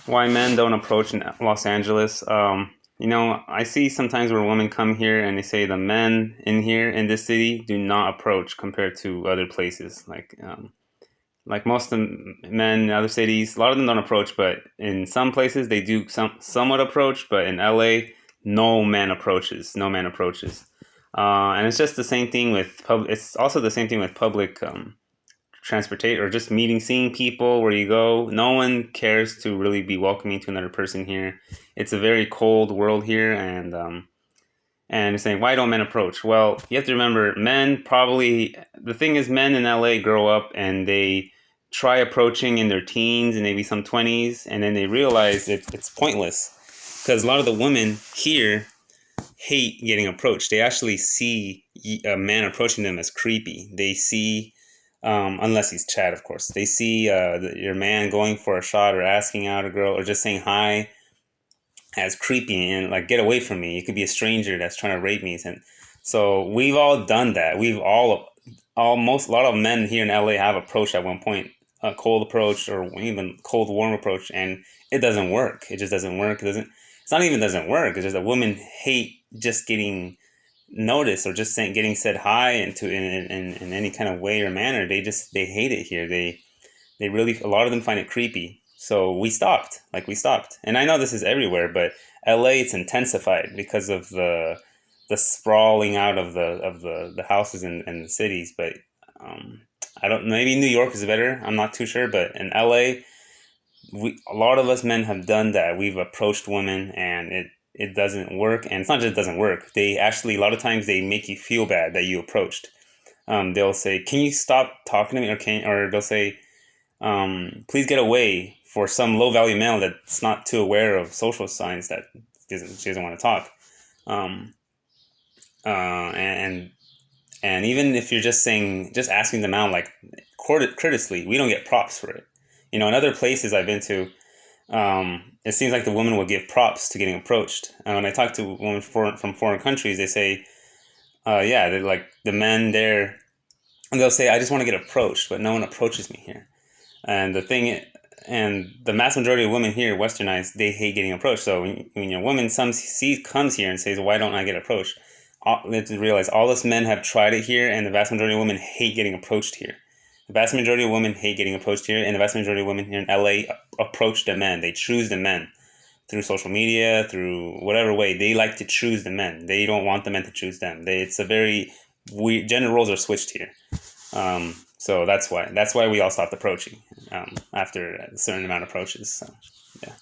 Why men don't approach in Los Angeles. I see sometimes where women come here and they say the men in here in this city do not approach compared to other places. Like most of the men in other cities, a lot of them don't approach, but in some places they do somewhat approach. But in LA, no man approaches. No man approaches. And it's just the same thing with public. It's also the same thing with public transportation or just meeting, seeing people where you go. No one cares to really be welcoming to another person here. It's a very cold world here, and saying why don't men approach? Well, you have to remember, men probably the thing is men in LA grow up and they try approaching in their teens and maybe some 20s, and then they realize it's pointless because a lot of the women here hate getting approached. They actually see a man approaching them as creepy. They see, unless he's Chad, of course, they see your man going for a shot or asking out a girl or just saying hi as creepy and like get away from me. It could be a stranger that's trying to rape me. And so we've all done that. We've all almost a lot of men here in LA have approached at one point a cold approach or even cold warm approach, and it doesn't work. It just doesn't work. It doesn't. It's not even doesn't work. It's just that women hate just getting noticed or just saying getting said hi into in any kind of way or manner. They hate it here. They really a lot of them find it creepy. So we stopped. And I know this is everywhere, but LA it's intensified because of the sprawling out of the houses in the cities. But um, I don't maybe New York is better. I'm not too sure, but in LA a lot of us men have done that. We've approached women and it doesn't work. And it's not just it doesn't work. They actually a lot of times they make you feel bad that you approached. They'll say, "Can you stop talking to me?" Or they'll say, "Please get away," for some low value male that's not too aware of social signs that she doesn't want to talk. Um, and even if you're just asking them out like courteously, we don't get props for it. In other places I've been to, it seems like the woman will give props to getting approached. When I talk to women from foreign countries, they say, yeah, they're like the men there, and they'll say, I just want to get approached, but no one approaches me here. And the mass majority of women here, westernized, they hate getting approached. So when your woman comes here and says, why don't I get approached? They have to realize all us men have tried it here, and the vast majority of women hate getting approached here. The vast majority of women hate getting approached here, and the vast majority of women here in LA approach the men. They choose the men through social media, through whatever way. They like to choose the men. They don't want the men to choose them. It's a very we gender roles are switched here. So that's why we all stopped approaching after a certain amount of approaches. So yeah.